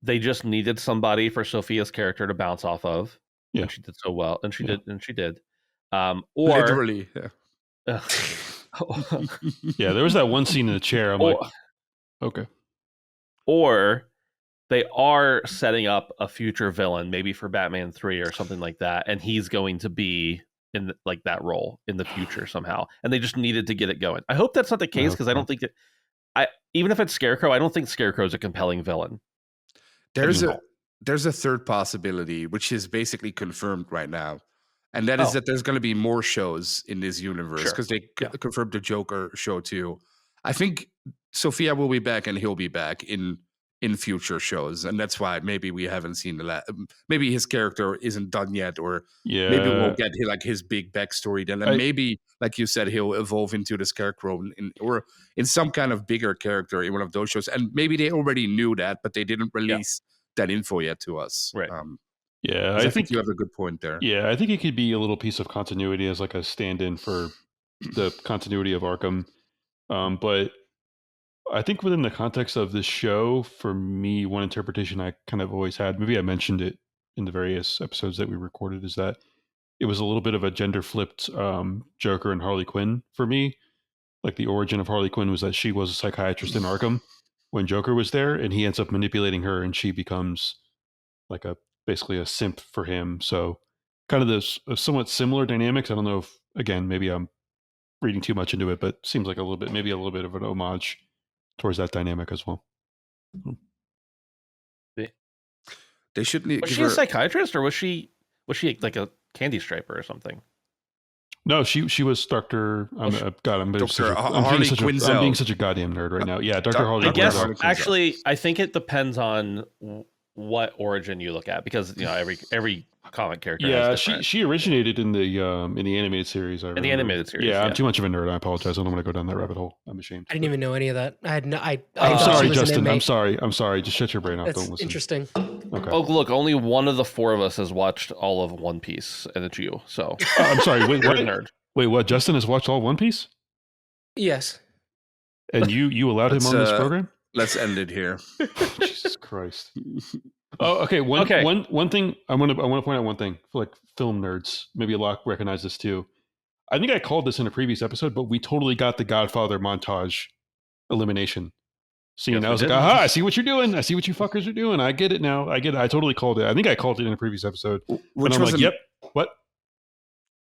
they just needed somebody for Sophia's character to bounce off of. Yeah. And she did so well, and she did. Or literally, yeah, there was that one scene in the chair. I'm like, okay. Or they are setting up a future villain, maybe for Batman 3 or something like that, and he's going to be in like that role in the future somehow, and they just needed to get it going. I hope that's not the case, because I don't think that. Even if it's Scarecrow, I don't think Scarecrow is a compelling villain. There's a third possibility, which is basically confirmed right now. And that is that there's going to be more shows in this universe, because they confirmed the Joker show too. I think Sophia will be back and he'll be back in future shows. And that's why maybe we haven't seen maybe his character isn't done yet, or maybe we'll get his big backstory then. And maybe, like you said, he'll evolve into the Scarecrow or in some kind of bigger character in one of those shows. And maybe they already knew that, but they didn't release that info yet to us. Right. Yeah, I think you have a good point there. Yeah, I think it could be a little piece of continuity as like a stand-in for the continuity of Arkham. But I think within the context of this show, for me, one interpretation I kind of always had, maybe I mentioned it in the various episodes that we recorded, is that it was a little bit of a gender-flipped Joker and Harley Quinn for me. Like the origin of Harley Quinn was that she was a psychiatrist in Arkham when Joker was there, and he ends up manipulating her, and she becomes like basically a simp for him. So kind of this somewhat similar dynamics. I don't know if, again, maybe I'm reading too much into it, but seems like maybe a little bit of an homage towards that dynamic as well. They shouldn't. Was she a psychiatrist, or was she like a candy striper or something? No, she was Dr. I'm being such a goddamn nerd right now. Yeah, Dr. Harley. I guess actually, I think it depends on what origin you look at, because every comic character. Yeah, she originated in the animated series. In the animated series. Yeah, I'm too much of a nerd. I apologize. I don't want to go down that rabbit hole. I'm ashamed. I didn't even know any of that. I'm sorry, Justin. I'm sorry. Just shut your brain off. Don't listen. Interesting. Okay. Oh, look, only one of the four of us has watched all of One Piece, and it's you. So I'm sorry. Wait, what? Nerd. Wait, what? Justin has watched all One Piece? Yes. And you allowed him on this program? Let's end it here. Jesus Christ. Oh, okay. One thing I want to point out one thing for like film nerds. Maybe a lot recognize this too. I think I called this in a previous episode, but we totally got the Godfather montage elimination scene. Yes, I was like, aha, I see what you're doing. I see what you fuckers are doing. I get it now. I totally called it. I think I called it in a previous episode. Which was yep. What?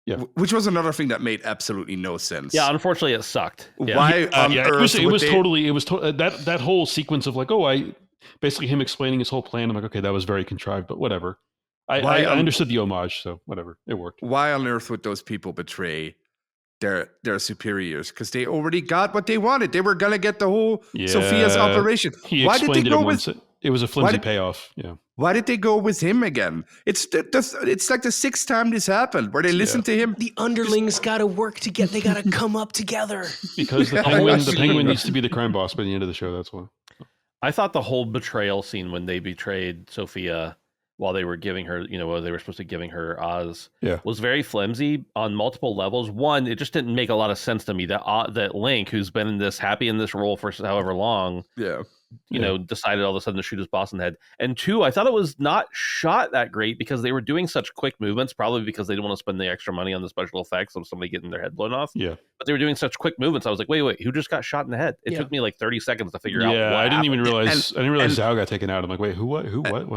Yeah. Which was another thing that made absolutely no sense. Yeah, unfortunately, it sucked. Yeah. Why on earth it was totally that whole sequence of like, basically him explaining his whole plan. I'm like, okay, that was very contrived, but whatever. I understood the homage, so whatever, it worked. Why on earth would those people betray their superiors? Because they already got what they wanted. They were gonna get the whole Sophia's operation. Why did they go with? It was a flimsy payoff. Yeah. Why did they go with him again? It's like the sixth time this happened where they listened to him. The underlings got to work together. They got to come up together. Because the penguin needs to be the crime boss by the end of the show. That's why. I thought the whole betrayal scene when they betrayed Sophia while they were giving her, while they were supposed to giving her Oz, was very flimsy on multiple levels. One, it just didn't make a lot of sense to me that Link, who's been happy in this role for however long, decided all of a sudden to shoot his boss in the head. And two, I thought it was not shot that great because they were doing such quick movements, probably because they didn't want to spend the extra money on the special effects of somebody getting their head blown off. Yeah. But they were doing such quick movements. I was like, wait, who just got shot in the head? It took me like 30 seconds to figure out. Yeah, I didn't even realize. I didn't realize Zhao got taken out. I'm like, wait, who? What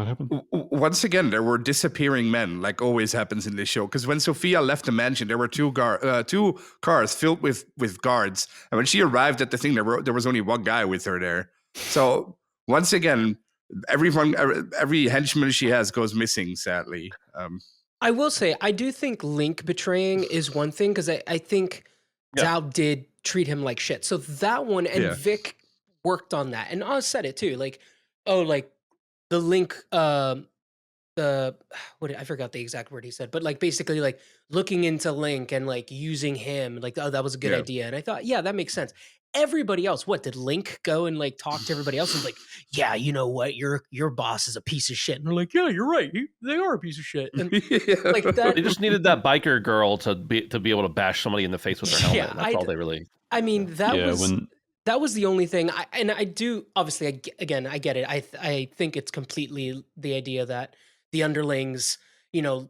happened? Once again, there were disappearing men, like always happens in this show. Because when Sophia left the mansion, there were two cars filled with guards, and when she arrived at the thing, there was only one guy with her there. So once again, every henchman she has goes missing, sadly. I will say, I do think Link betraying is one thing, because I think Zhao did treat him like shit. So that one, and Vic worked on that. And Oz said it too. Like, the Link, I forgot the exact word he said, but like basically like looking into Link and like using him, like, that was a good idea. And I thought, that makes sense. Everybody else, what did Link go and like talk to everybody else and like, you know what, your boss is a piece of shit, and they're like, yeah, you're right, they are a piece of shit, and like that. They just needed that biker girl to be able to bash somebody in the face with their helmet. That's all they really. I mean, that was the only thing. I do obviously. I get it. I think it's completely the idea that the underlings,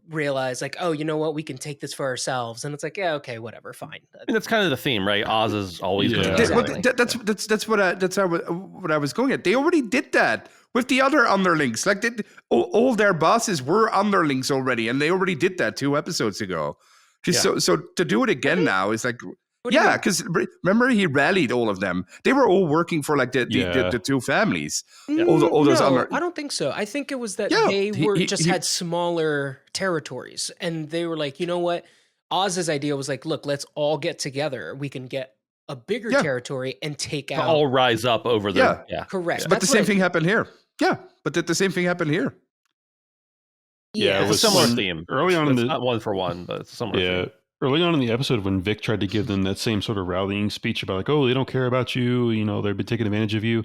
realize like, oh, you know what, we can take this for ourselves, and it's like, yeah, okay, whatever, fine. I mean, that's kind of the theme, right? Oz is always that's what I was going at. They already did that with the other underlings. Like all their bosses were underlings already, and they already did that 2 episodes ago. So to do it again now is like. Yeah, because remember he rallied all of them. They were all working for like the two families. All those I don't think so. I think it was that they had smaller territories, and they were like, you know what? Oz's idea was like, look, let's all get together. We can get a bigger territory and take out. All rise up over the. Yeah, correct. But the same thing happened here. Yeah, but the same thing happened here. Yeah, it was a similar theme. Early on, it's not one for one, but it's a similar theme. Early on in the episode, when Vic tried to give them that same sort of rallying speech about like, oh, they don't care about you, they've been taking advantage of you,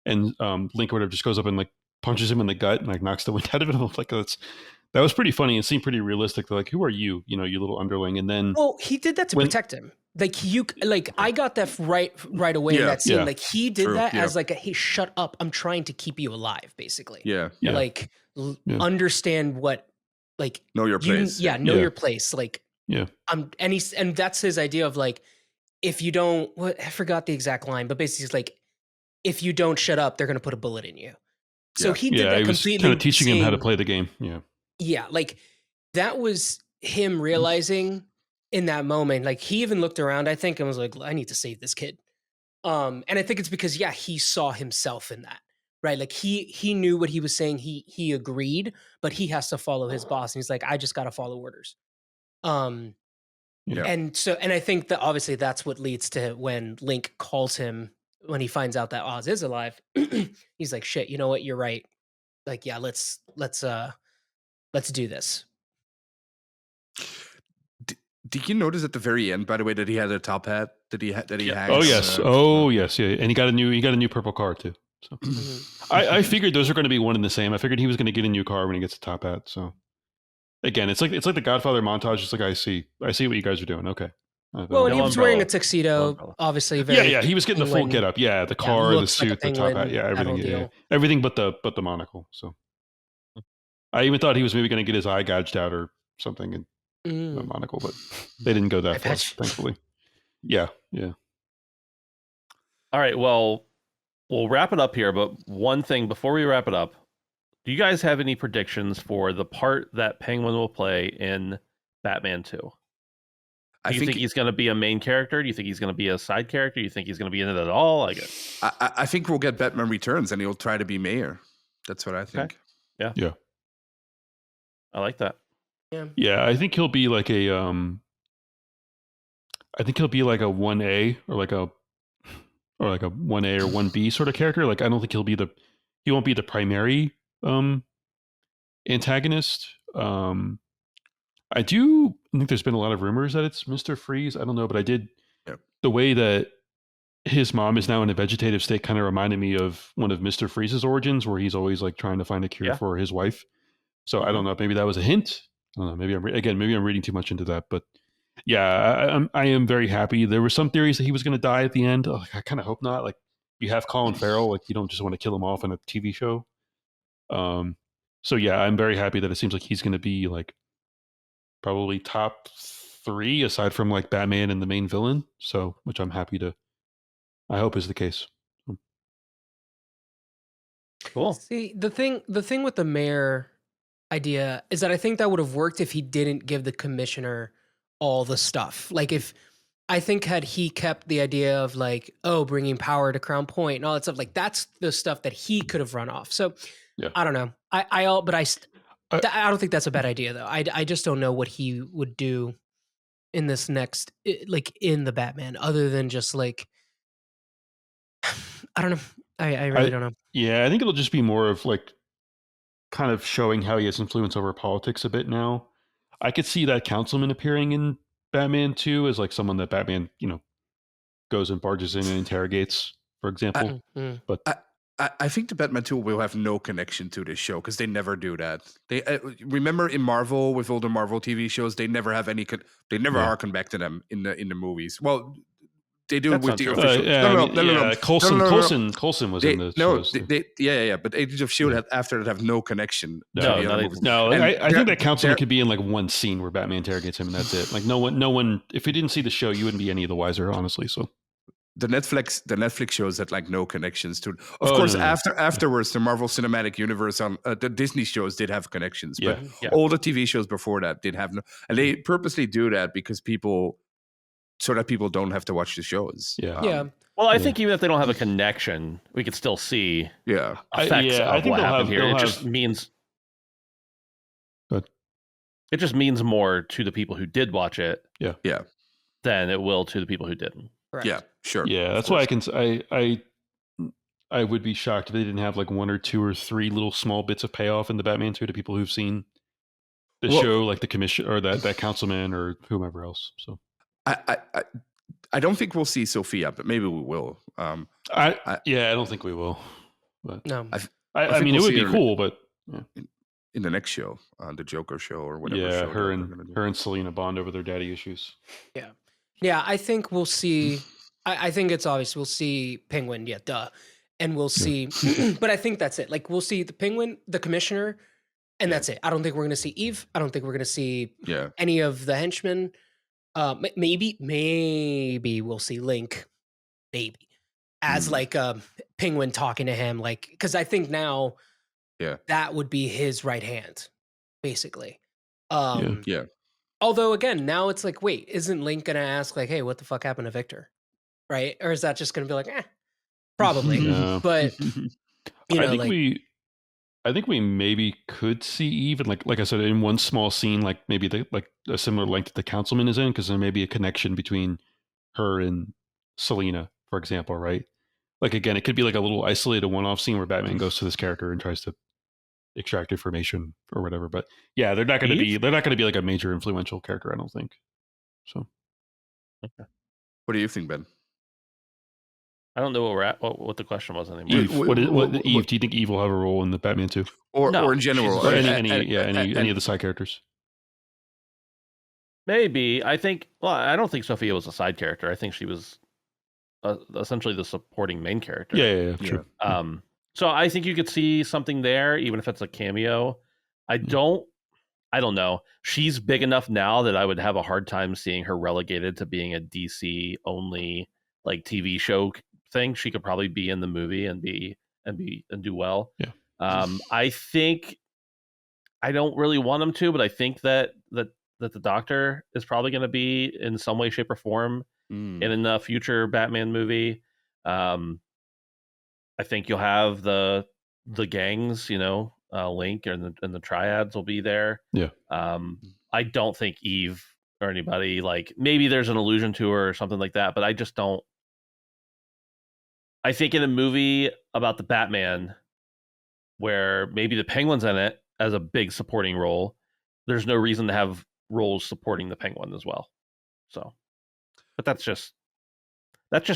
and Link or whatever just goes up and like punches him in the gut and like knocks the wind out of him. I'm like, that was pretty funny and seemed pretty realistic. They're like, who are you? You little underling. And then, well, he did that to protect him. I got that right away in that scene. Yeah. Like he did that as like, hey, shut up! I'm trying to keep you alive, basically. Yeah. Like understand what, like know your place. Know your place. Like and that's his idea of like, if you don't, I forgot the exact line, but basically it's like, if you don't shut up, they're gonna put a bullet in you. So he did that completely. Was kind of teaching him how to play the game. Yeah. Yeah, like that was him realizing in that moment. Like he even looked around, I think, and was like, I need to save this kid. And I think it's because he saw himself in that, right? Like he knew what he was saying. He agreed, but he has to follow his boss, and he's like, I just got to follow orders. And I think that obviously that's what leads to when Link calls him when he finds out that Oz is alive. He's like, shit, you know what? You're right. Like, yeah, let's do this. Did you notice at the very end, by the way, that he had a top hat that he hangs? Oh yes, yeah, and he got a new purple car too. So I figured those are going to be one and the same. I figured he was going to get a new car when he gets a top hat. So again, it's like the Godfather montage. It's like I see what you guys are doing. Okay. Well, and he was wearing a tuxedo, obviously. He was getting the full getup. Yeah, the car, the suit, the top hat. Yeah, everything. Everything but the monocle. So I even thought he was maybe going to get his eye gouged out or something in the monocle, but they didn't go that far, thankfully. Yeah. All right. Well, we'll wrap it up here. But one thing before we wrap it up, do you guys have any predictions for the part that Penguin will play in Batman 2? Do you think he's going to be a main character? Do you think he's going to be a side character? Do you think he's going to be in it at all? I think we'll get Batman Returns and he'll try to be mayor. That's what I think. Okay. Yeah. I like that. Yeah, I think he'll be like a 1A or like a 1A or 1B sort of character. Like I don't think he won't be the primary antagonist. I think there's been a lot of rumors that it's Mr. Freeze. I don't know, but the way that his mom is now in a vegetative state kind of reminded me of one of Mr. Freeze's origins, where he's always like trying to find a cure for his wife. So I don't know if maybe that was a hint. I don't know. Maybe I'm reading too much into that, but yeah, I am very happy. There were some theories that he was going to die at the end. Oh, I kind of hope not. Like you have Colin Farrell, like you don't just want to kill him off in a TV show. So yeah, I'm very happy that it seems like he's going to be like probably top 3 aside from like Batman and the main villain. So, which I hope is the case. Cool. See, the thing with the mayor idea is that I think that would have worked if he didn't give the commissioner all the stuff. Like had he kept the idea of like, bringing power to Crown Point and all that stuff, like that's the stuff that he could have run off. So I don't know. I don't think that's a bad idea though. I just don't know what he would do in this next, like in the Batman, other than just like, I don't know. I really don't know. Yeah, I think it'll just be more of like kind of showing how he has influence over politics a bit now. I could see that councilman appearing in Batman 2 as like someone that Batman, goes and barges in and interrogates, for example. But I think the Batman 2 will have no connection to this show because they never do that. They remember in Marvel with all the Marvel TV shows, they never have any. They never harken back to them in the movies. Well, they do with the official. No. Coulson was in the shows. But Agents of S.H.I.E.L.D. after that have no connection. I think that councilman could be in like one scene where Batman interrogates him and that's it. Like no one. If you didn't see the show, you wouldn't be any of the wiser, honestly. So. The Netflix shows had like no connections to it. Of course, afterwards, the Marvel Cinematic Universe on the Disney shows did have connections, but all the TV shows before that did have no. And they purposely do that so that people don't have to watch the shows. Yeah. Well, I think even if they don't have a connection, we could still see effects of what happened here. It just means it just means more to the people who did watch it, than it will to the people who didn't. Correct. Yeah, sure. Yeah, that's why I would be shocked if they didn't have like 1 or 2 or 3 little small bits of payoff in the Batman 2 to people who've seen the show, like the commission or that councilman or whomever else. So I don't think we'll see Sophia, but maybe we will. I don't think we will. But no, I mean, it would be cool, but in the next show, on the Joker show or whatever. Yeah, show her and Selena bond over their daddy issues. Yeah. I think we'll see. I think it's obvious we'll see Penguin. Yeah, duh. And we'll see, but I think that's it. Like we'll see the Penguin, the Commissioner, and that's it. I don't think we're gonna see Eve. I don't think we're gonna see any of the henchmen. Maybe we'll see Link, maybe as like a Penguin talking to him, like because I think now, that would be his right hand, basically. Although again, now it's like, wait, isn't Link gonna ask like, hey, what the fuck happened to Victor, right? Or is that just gonna be like, probably? But you know, I think we maybe could see Eve, and like I said, in one small scene, like maybe like a similar length the Councilman is in, because there may be a connection between her and Selena, for example, right? Like again, it could be like a little isolated one-off scene where Batman goes to this character and tries to extract information or whatever. But yeah, they're not going to be like a major influential character, I don't think. So, what do you think, Ben? I don't know where we're at. What the question was anymore. Eve. Eve? Do you think Eve will have a role in the Batman 2? Or in general? Or any of the side characters? Maybe. I don't think Sophia was a side character. I think she was essentially the supporting main character. Yeah, true. So I think you could see something there, even if it's a cameo. I don't know. She's big enough now that I would have a hard time seeing her relegated to being a DC only like TV show thing. She could probably be in the movie and do well. Yeah. I think I don't really want him to, but I think that the Doctor is probably going to be in some way, shape, or form in a future Batman movie. I think you'll have the gangs, Link and the Triads will be there. Yeah. I don't think Eve or anybody, like maybe there's an allusion to her or something like that, but I just don't. I think in a movie about the Batman where maybe the Penguin's in it as a big supporting role, there's no reason to have roles supporting the Penguin as well. So, but that's just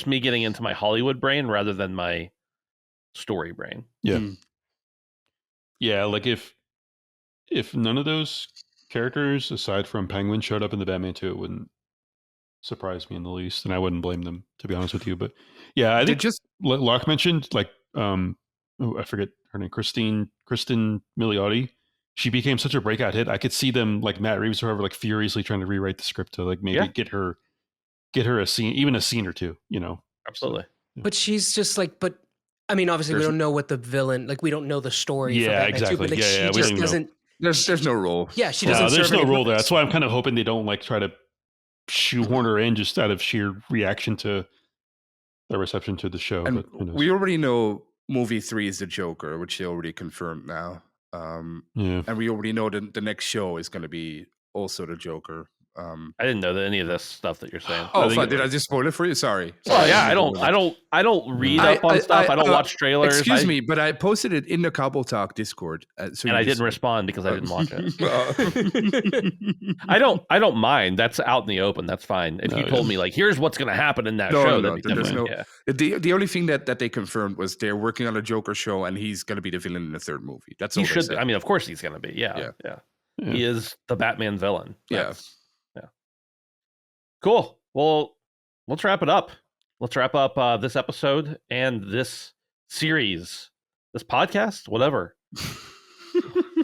me getting into my Hollywood brain rather than my story brain. Yeah. Yeah, like if none of those characters aside from Penguin showed up in the Batman 2, it wouldn't surprise me in the least, and I wouldn't blame them, to be honest with you. But yeah, I think just Locke mentioned like I forget her name, Kristen Milioti. She became such a breakout hit. I could see them, like Matt Reeves or whoever, like furiously trying to rewrite the script to like maybe get her a scene, even a scene or two, Absolutely. So, but she's just like, I mean, obviously we don't know what the villain, like we don't know the story. Yeah, for Batman exactly. 2, but like, she just doesn't. There's no role. Yeah, she doesn't. There's no role there. That's why I'm kind of hoping they don't like try to shoehorn her in just out of sheer reaction to the reception to the show. And but who knows? we already know movie 3 is the Joker, which they already confirmed now. And we already know the next show is going to be also the Joker. I didn't know that any of this stuff that you're saying. Did I just spoil it for you? Sorry. Oh yeah, I don't read up on stuff. I don't watch trailers. Excuse me, but I posted it in the Cobbletalk Discord, and I didn't respond because I didn't watch it. I don't mind. That's out in the open. That's fine. If you told me like, here's what's going to happen in that show, there's no. The only thing that they confirmed was they're working on a Joker show, and he's going to be the villain in the third movie. That's all. He should. I mean, of course he's going to be. Yeah. He is the Batman villain. Yeah. Cool. Well, let's wrap it up. Let's wrap up this episode and this series, this podcast, whatever.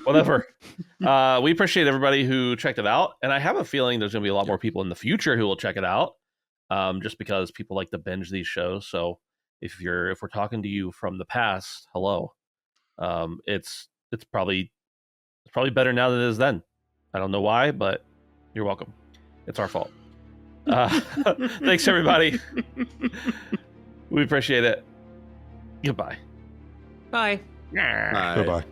We appreciate everybody who checked it out. And I have a feeling there's going to be a lot more people in the future who will check it out just because people like to binge these shows. So if we're talking to you from the past, hello. It's probably better now than it is then. I don't know why, but you're welcome. It's our fault. Thanks, everybody. We appreciate it. Goodbye. Bye. Goodbye.